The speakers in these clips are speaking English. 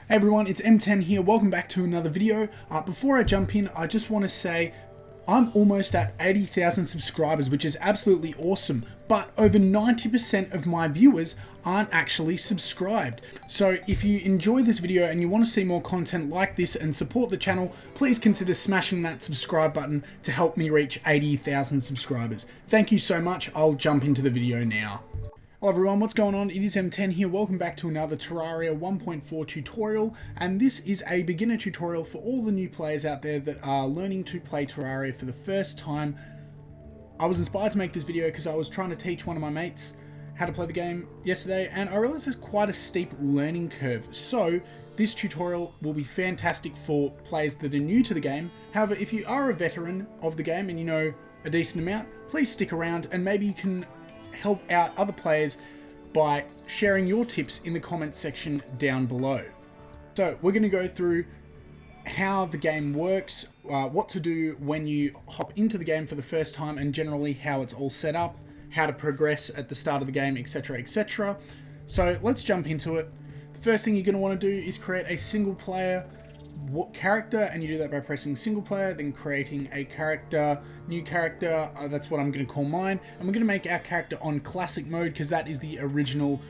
Hey everyone, it's MTEN here. Welcome back to another video. Before I jump in, I just want to say I'm almost at 80,000 subscribers, which is absolutely awesome. But over 90% of my viewers aren't actually subscribed. So if you enjoy this video and you want to see more content like this and support the channel, please consider smashing that subscribe button to help me reach 80,000 subscribers. Thank you so much. I'll jump into the video now. Hello everyone, what's going on? It is MTEN here. Welcome back to another Terraria 1.4 tutorial, and this is a beginner tutorial for all the new players out there that are learning to play Terraria for the first time. I was inspired to make this video because I was trying to teach one of my mates how to play the game yesterday, and I realized there's quite a steep learning curve. So this tutorial will be fantastic for players that are new to the game. However, if you are a veteran of the game and you know a decent amount, please stick around and maybe you can help out other players by sharing your tips in the comment section down below. So we're going to go through how the game works, what to do when you hop into the game for the first time, and generally how it's all set up, how to progress at the start of the game, etc, etc. So let's jump into it. The first thing you're going to want to do is create a single player character, and you do that by pressing single player, then creating a character, new character, that's what I'm going to call mine, and we're going to make our character on classic mode because that is the original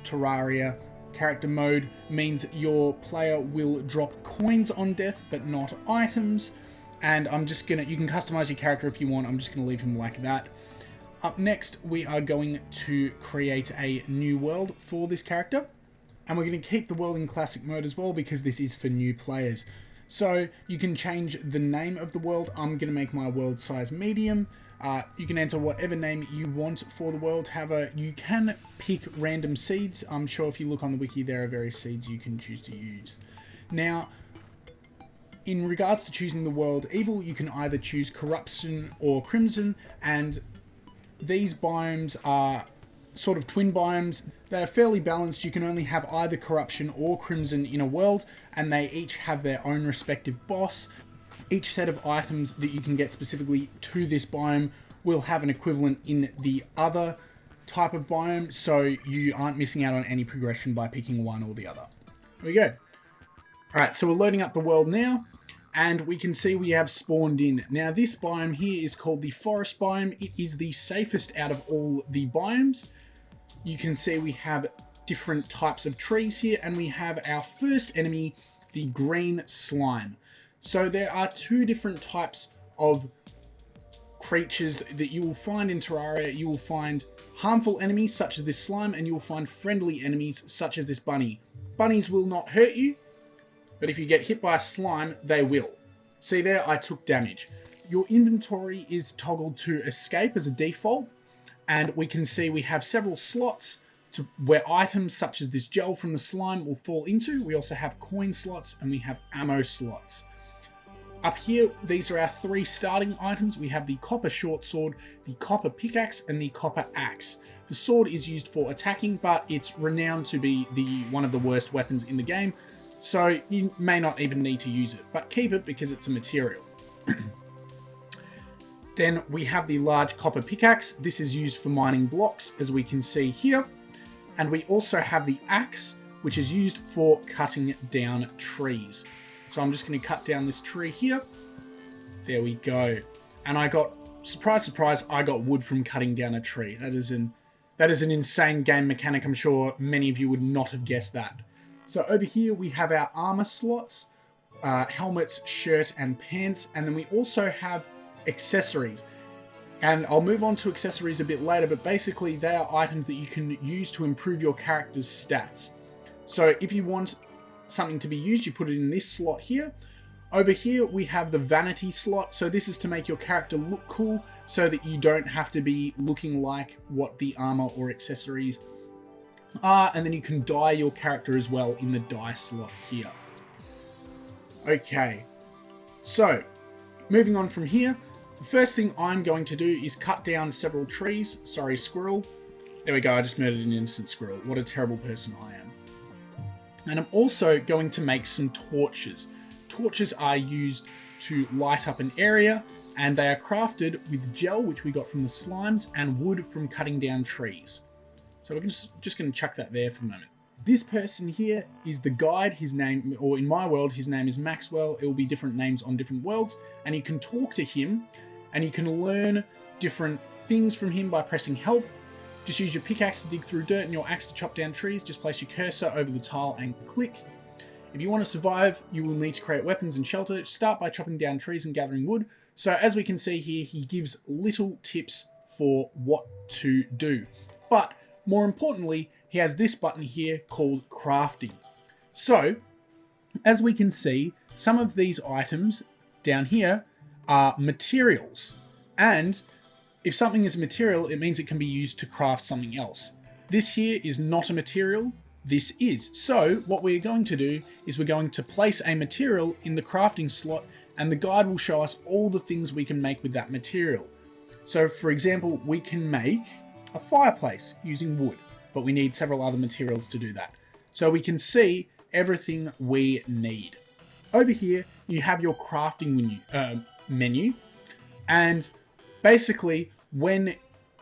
Terraria. Character mode means your player will drop coins on death but not items, and I'm just gonna, you can customize your character if you want, I'm just going to leave him like that. Up next we are going to create a new world for this character. And we're going to keep the world in classic mode as well because this is for new players. So you can change the name of the world. I'm going to make my world size medium. You can enter whatever name you want for the world. However, you can pick random seeds. I'm sure if you look on the wiki, there are various seeds you can choose to use. Now, in regards to choosing the world evil, you can either choose corruption or crimson. And these biomes are sort of twin biomes. They're fairly balanced. You can only have either corruption or crimson in a world, and they each have their own respective boss. Each set of items that you can get specifically to this biome will have an equivalent in the other type of biome, so you aren't missing out on any progression by picking one or the other. There we go. Alright, so we're loading up the world now, and we can see we have spawned in. Now this biome here is called the forest biome. It is the safest out of all the biomes. You can see we have different types of trees here, and we have our first enemy, the green slime. So there are two different types of creatures that you will find in Terraria. You will find harmful enemies such as this slime, and you will find friendly enemies such as this bunny. Bunnies will not hurt you, but if you get hit by a slime, they will. See there, I took damage. Your inventory is toggled to escape as a default. And we can see we have several slots to where items such as this gel from the slime will fall into. We also have coin slots and we have ammo slots. Up here, these are our three starting items. We have the copper short sword, the copper pickaxe, and the copper axe. The sword is used for attacking, but it's renowned to be one of the worst weapons in the game. So you may not even need to use it, but keep it because it's a material. Then we have the large copper pickaxe. This is used for mining blocks, as we can see here. And we also have the axe, which is used for cutting down trees. So I'm just going to cut down this tree here. There we go. And I got, surprise, surprise, I got wood from cutting down a tree. That is an insane game mechanic. I'm sure many of you would not have guessed that. So over here we have our armor slots, helmets, shirt, and pants. And then we also have accessories, and I'll move on to accessories a bit later, but basically they are items that you can use to improve your character's stats. So if you want something to be used, you put it in this slot here. Over here we have the vanity slot, so this is to make your character look cool so that you don't have to be looking like what the armor or accessories are, and then you can dye your character as well in the dye slot here. Okay, so moving on from here, the first thing I'm going to do is cut down several trees. Sorry, squirrel. There we go, I just murdered an innocent squirrel. What a terrible person I am. And I'm also going to make some torches. Torches are used to light up an area, and they are crafted with gel, which we got from the slimes, and wood from cutting down trees. So we're just going to chuck that there for the moment. This person here is the guide. His name, or in my world, his name is Maxwell. It will be different names on different worlds, and you can talk to him and you can learn different things from him by pressing help. Just use your pickaxe to dig through dirt and your axe to chop down trees. Just place your cursor over the tile and click. If you want to survive, you will need to create weapons and shelter. Start by chopping down trees and gathering wood. So as we can see here, he gives little tips for what to do. But more importantly, he has this button here called crafting. So as we can see, some of these items down here are materials. And if something is a material, it means it can be used to craft something else. This here is not a material. This is. So what we're going to do is we're going to place a material in the crafting slot, and the guide will show us all the things we can make with that material. So for example, we can make a fireplace using wood, but we need several other materials to do that. So we can see everything we need. Over here, you have your crafting menu, and basically when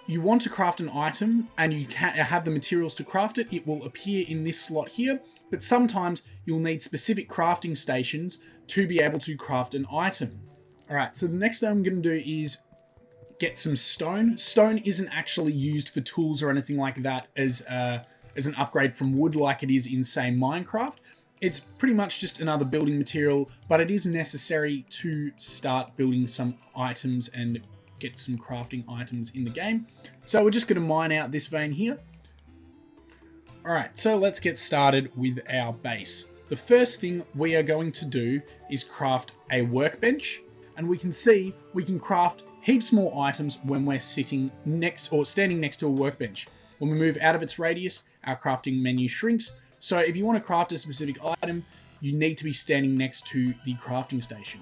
you want to craft an item and you can't have the materials to craft it, it will appear in this slot here, but sometimes you'll need specific crafting stations to be able to craft an item. Alright, so the next thing I'm going to do is get some stone. Stone isn't actually used for tools or anything like that as an upgrade from wood like it is in, say, Minecraft. It's pretty much just another building material, but it is necessary to start building some items and get some crafting items in the game. So we're just going to mine out this vein here. Alright, so let's get started with our base. The first thing we are going to do is craft a workbench, and we can see we can craft heaps more items when we're sitting next or standing next to a workbench. When we move out of its radius, our crafting menu shrinks. So if you want to craft a specific item, you need to be standing next to the crafting station.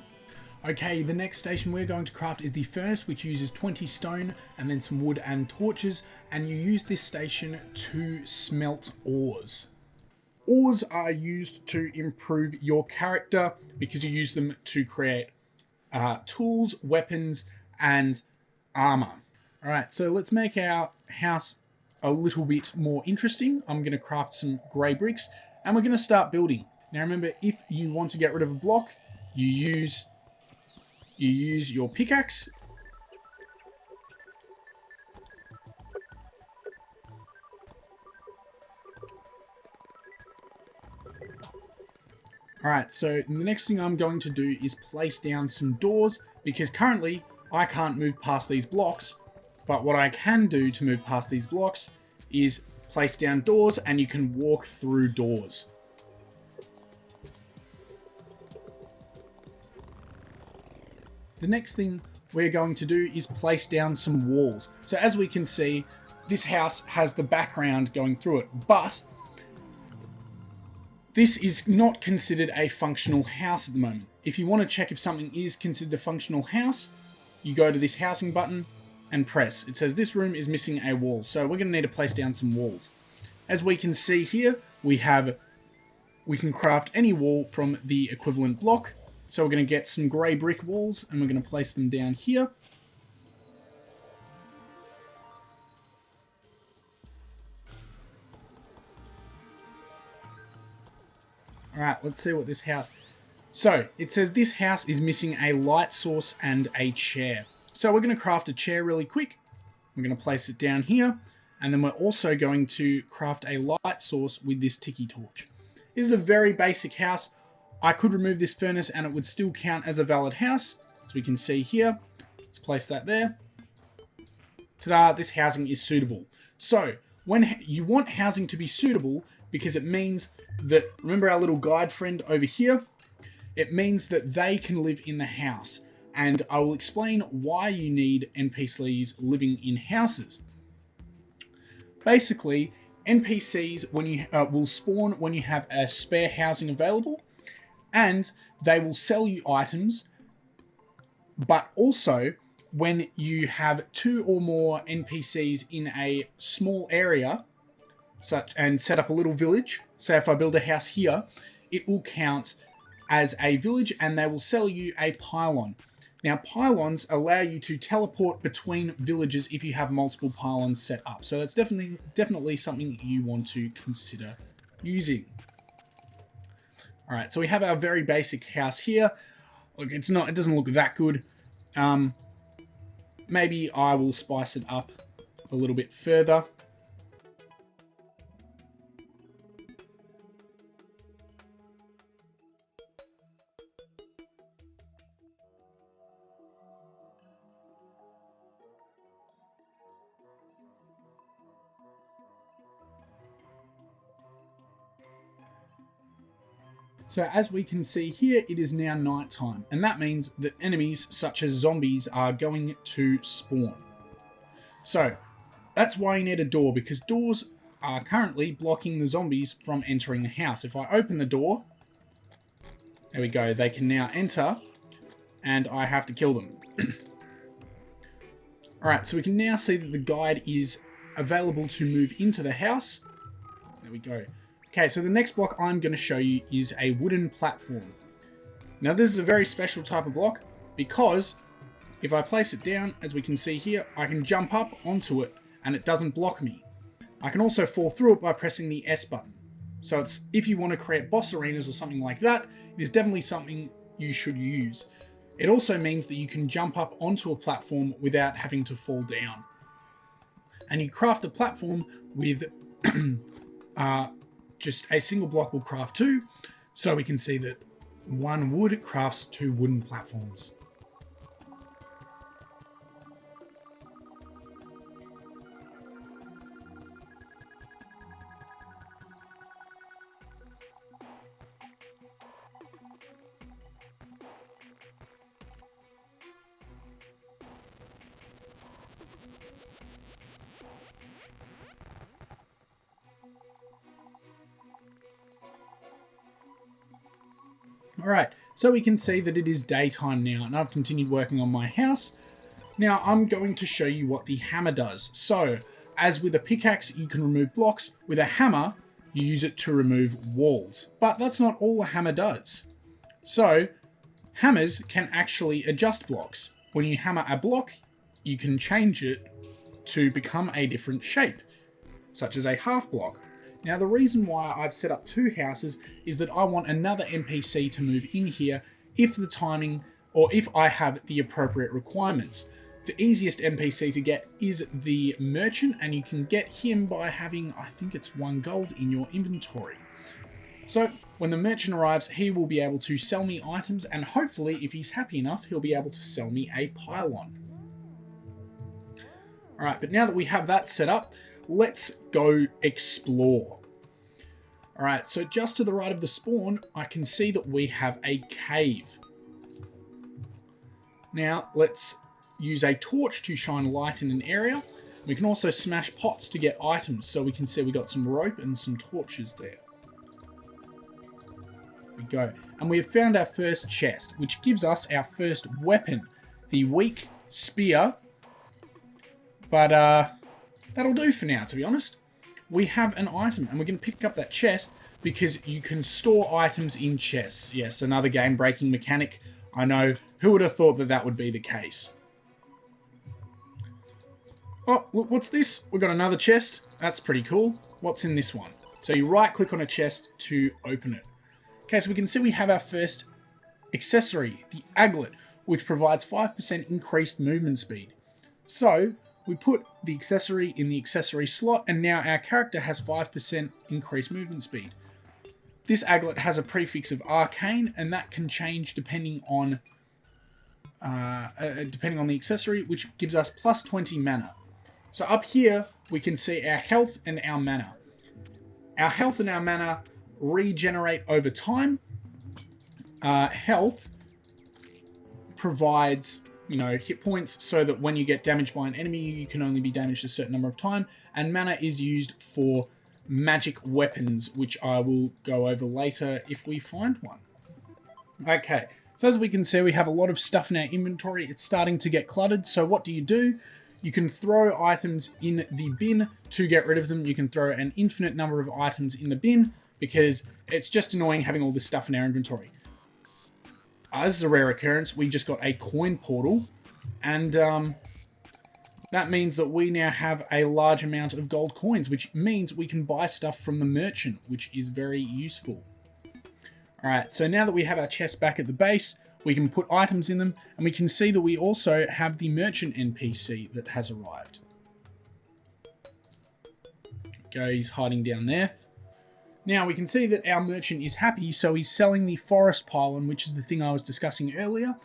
Okay, the next station we're going to craft is the furnace, which uses 20 stone and then some wood and torches, and you use this station to smelt ores. Ores are used to improve your character because you use them to create tools, weapons, and armor. Alright, so let's make our house a little bit more interesting. I'm going to craft some grey bricks, and we're going to start building. Now remember, if you want to get rid of a block, you use your pickaxe. Alright, so the next thing I'm going to do is place down some doors, because currently I can't move past these blocks, but what I can do to move past these blocks is place down doors, and you can walk through doors. The next thing we're going to do is place down some walls. So as we can see, this house has the background going through it, but this is not considered a functional house at the moment. If you want to check if something is considered a functional house, you go to this housing button and press. It says this room is missing a wall, so we're going to need to place down some walls. As we can see here, we can craft any wall from the equivalent block. So we're going to get some grey brick walls, and we're going to place them down here. Alright, let's see what this house... So, it says this house is missing a light source and a chair. So we're going to craft a chair really quick. We're going to place it down here, and then we're also going to craft a light source with this tiki torch. This is a very basic house. I could remove this furnace and it would still count as a valid house. As we can see here, let's place that there. Ta-da, this housing is suitable. So, when you want housing to be suitable, because it means that, remember our little guide friend over here? It means that they can live in the house. And I will explain why you need NPCs living in houses. Basically, NPCs will spawn when you have a spare housing available, and they will sell you items, but also when you have 2 or more NPCs in a small area, and set up a little village. So if I build a house here, it will count as a village, and they will sell you a pylon. Now, pylons allow you to teleport between villages if you have multiple pylons set up. So that's definitely something you want to consider using. All right, so we have our very basic house here. Look, it doesn't look that good. Maybe I will spice it up a little bit further. So as we can see here, it is now nighttime, and that means that enemies such as zombies are going to spawn. So that's why you need a door, because doors are currently blocking the zombies from entering the house. If I open the door, there we go, they can now enter, and I have to kill them. Alright, so we can now see that the guide is available to move into the house. There we go. Okay, so the next block I'm going to show you is a wooden platform. Now this is a very special type of block, because if I place it down, as we can see here, I can jump up onto it and it doesn't block me. I can also fall through it by pressing the S button. So it's, if you want to create boss arenas or something like that, it is definitely something you should use. It also means that you can jump up onto a platform without having to fall down. And you craft a platform with just a single block will craft 2, so we can see that 1 wood crafts 2 wooden platforms. Alright, so we can see that it is daytime now, and I've continued working on my house. Now I'm going to show you what the hammer does. So, as with a pickaxe you can remove blocks, with a hammer you use it to remove walls. But that's not all a hammer does. So, hammers can actually adjust blocks. When you hammer a block, you can change it to become a different shape, such as a half block. Now the reason why I've set up 2 houses is that I want another NPC to move in here if the timing, or if I have the appropriate requirements. The easiest NPC to get is the merchant, and you can get him by having, I think it's 1 gold in your inventory. So when the merchant arrives, he will be able to sell me items, and hopefully if he's happy enough, he'll be able to sell me a pylon. Alright, but now that we have that set up, let's go explore. Alright, so just to the right of the spawn, I can see that we have a cave. Now, let's use a torch to shine light in an area. We can also smash pots to get items, so we can see we got some rope and some torches there. There we go. And we have found our first chest, which gives us our first weapon, the weak spear. But, that'll do for now, to be honest. We have an item, and we're going to pick up that chest because you can store items in chests. Yes, another game-breaking mechanic. I know. Who would have thought that that would be the case? Oh, look, what's this? We've got another chest. That's pretty cool. What's in this one? So you right-click on a chest to open it. Okay, so we can see we have our first accessory, the aglet, which provides 5% increased movement speed. So we put the accessory in the accessory slot, and now our character has 5% increased movement speed. This aglet has a prefix of arcane, and that can change depending on the accessory, which gives us plus 20 mana. So up here, we can see our health and our mana. Our health and our mana regenerate over time. Health provides, hit points so that when you get damaged by an enemy, you can only be damaged a certain number of time. And mana is used for magic weapons, which I will go over later if we find one. Okay, so as we can see, we have a lot of stuff in our inventory. It's starting to get cluttered, so what do? You can throw items in the bin to get rid of them. You can throw an infinite number of items in the bin because it's just annoying having all this stuff in our inventory. This is a rare occurrence. We just got a coin portal, and that means that we now have a large amount of gold coins, which means we can buy stuff from the merchant, which is very useful. Alright, so now that we have our chests back at the base, we can put items in them, and we can see that we also have the merchant NPC that has arrived. Okay, he's hiding down there. Now we can see that our merchant is happy, so he's selling the forest pylon, which is the thing I was discussing earlier.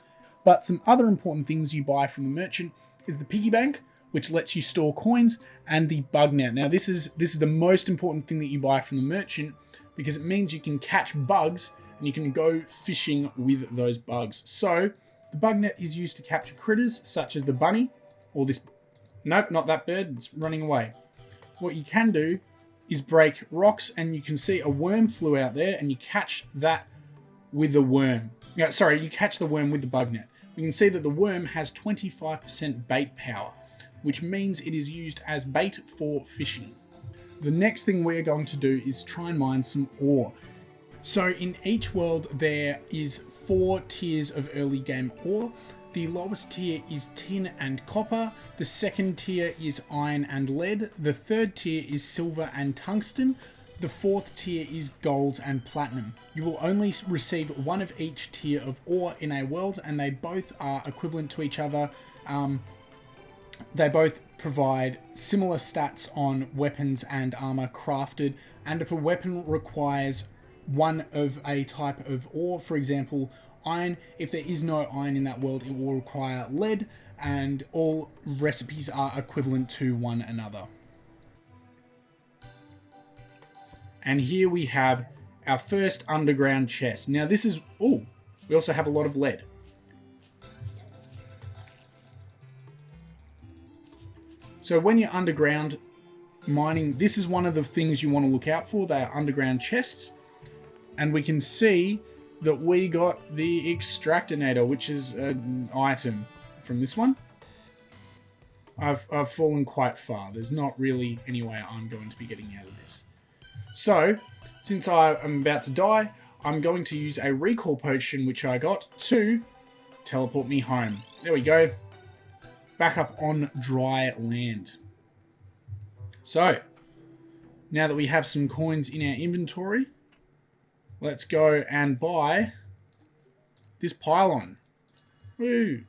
But some other important things you buy from the merchant is the piggy bank, which lets you store coins, and the bug net. Now this is the most important thing that you buy from the merchant, because it means you can catch bugs and you can go fishing with those bugs. So the bug net is used to capture critters such as the bunny, or this, nope, not that bird, it's running away. What you can do is break rocks, and you can see a worm flew out there, and you catch that with the worm. Yeah, sorry, you catch the worm with the bug net. We can see that the worm has 25% bait power, which means it is used as bait for fishing. The next thing we're going to do is try and mine some ore. So in each world there is 4 tiers of early game ore. The lowest tier is tin and copper, the second tier is iron and lead, the third tier is silver and tungsten, the fourth tier is gold and platinum. You will only receive one of each tier of ore in a world, and they both are equivalent to each other. They both provide similar stats on weapons and armor crafted, and if a weapon requires one of a type of ore, for example iron, if there is no iron in that world, it will require lead, and all recipes are equivalent to one another. And here we have our first underground chest. Now this is, oh, we also have a lot of lead. So when you're underground mining, this is one of the things you want to look out for. They are underground chests. And we can see that we got the extractinator, which is an item from this one. I've fallen quite far. There's not really any way I'm going to be getting out of this. So, since I am about to die, I'm going to use a recall potion, which I got, to teleport me home. There we go. Back up on dry land. So, now that we have some coins in our inventory, let's go and buy this pylon. Woo!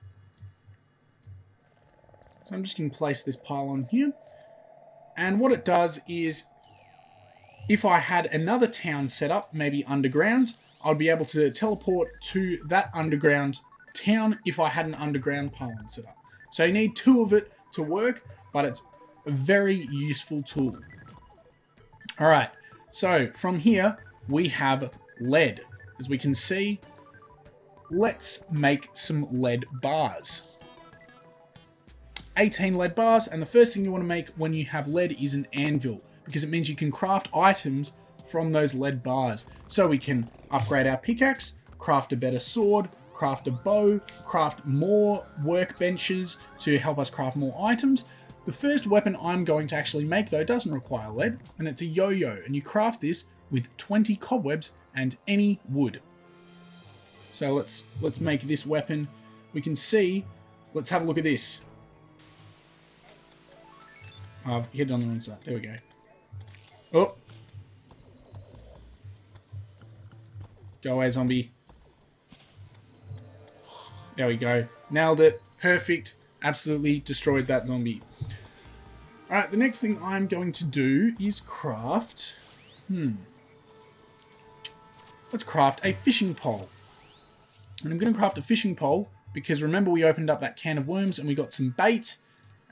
So I'm just going to place this pylon here. And what it does is, if I had another town set up, maybe underground, I'd be able to teleport to that underground town if I had an underground pylon set up. So you need 2 of it to work, but it's a very useful tool. Alright, so from here we have lead. As we can see, let's make some lead bars. 18 lead bars, and the first thing you want to make when you have lead is an anvil, because it means you can craft items from those lead bars. So we can upgrade our pickaxe, craft a better sword, craft a bow, craft more workbenches to help us craft more items. The first weapon I'm going to actually make, though, doesn't require lead, and it's a yo-yo, and you craft this with 20 cobwebs and any wood. So let's make this weapon. We can see, let's have a look at this. I've hit it on the wrong side. There we go. Oh. Go away, zombie. There we go. Nailed it. Perfect. Absolutely destroyed that zombie. Alright, the next thing I'm going to do is craft... Let's craft a fishing pole. And I'm going to craft a fishing pole because remember we opened up that can of worms and we got some bait.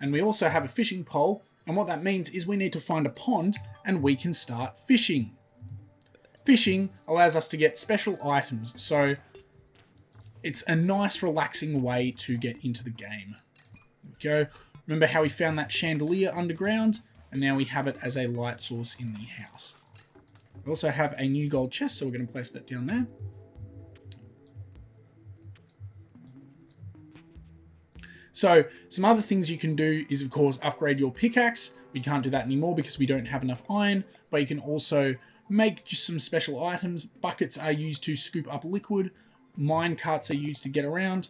And we also have a fishing pole. And what that means is we need to find a pond and we can start fishing. Fishing allows us to get special items. So it's a nice relaxing way to get into the game. There we go. Remember how we found that chandelier underground? And now we have it as a light source in the house. We also have a new gold chest, so we're going to place that down there. So, some other things you can do is, of course, upgrade your pickaxe. We can't do that anymore because we don't have enough iron, but you can also make just some special items. Buckets are used to scoop up liquid. Mine carts are used to get around.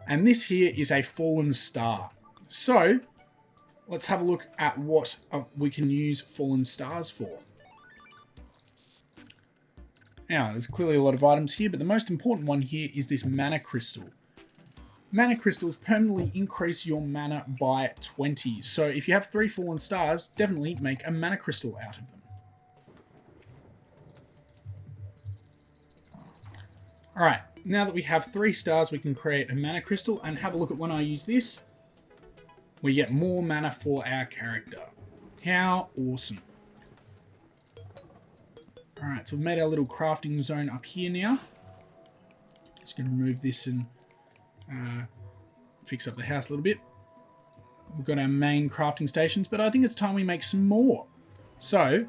And this here is a fallen star. So, let's have a look at what we can use fallen stars for. Now, there's clearly a lot of items here, but the most important one here is this mana crystal. Mana crystals permanently increase your mana by 20. So if you have 3 fallen stars, definitely make a mana crystal out of them. Alright, now that we have 3 stars, we can create a mana crystal and have a look at when I use this. We get more mana for our character. How awesome. Alright, so we've made our little crafting zone up here now. Just going to remove this and fix up the house a little bit. We've got our main crafting stations, but I think it's time we make some more. So,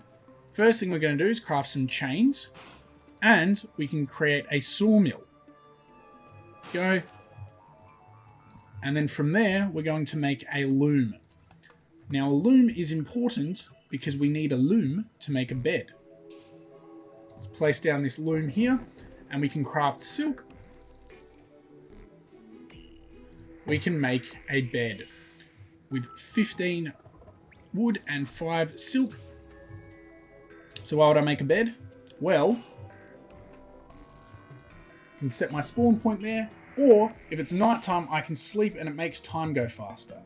first thing we're going to do is craft some chains, and we can create a sawmill. Go. And then from there, we're going to make a loom. Now, a loom is important because we need a loom to make a bed. Let's place down this loom here, and we can craft silk. We can make a bed with 15 wood and 5 silk. So why would I make a bed? Well, I can set my spawn point there, or if it's nighttime, I can sleep and it makes time go faster.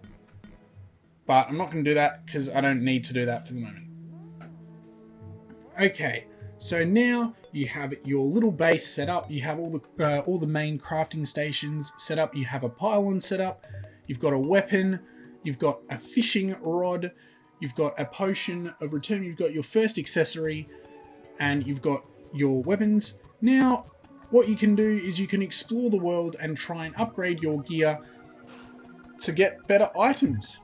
But I'm not going to do that because I don't need to do that for the moment. Okay, so now you have your little base set up. You have all the main crafting stations set up. You have a pylon set up. You've got a weapon. You've got a fishing rod. You've got a potion of return. You've got your first accessory, and you've got your weapons. Now, what you can do is you can explore the world and try and upgrade your gear to get better items.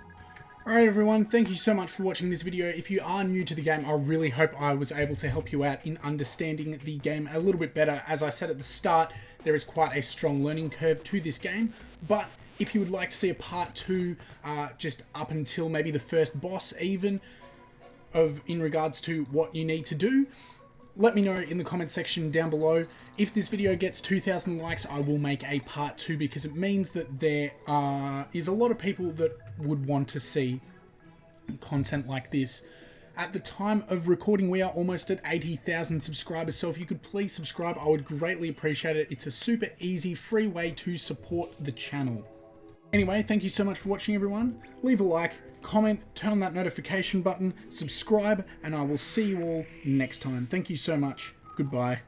Alright everyone, thank you so much for watching this video. If you are new to the game, I really hope I was able to help you out in understanding the game a little bit better. As I said at the start, there is quite a strong learning curve to this game, but if you would like to see a part 2, just up until maybe the first boss even, in regards to what you need to do, let me know in the comment section down below. If this video gets 2,000 likes, I will make a part 2 because it means that there is a lot of people that would want to see content like this. At the time of recording, we are almost at 80,000 subscribers, so if you could please subscribe, I would greatly appreciate it. It's a super easy, free way to support the channel. Anyway, thank you so much for watching everyone. Leave a like, comment, turn on that notification button, subscribe, and I will see you all next time. Thank you so much. Goodbye.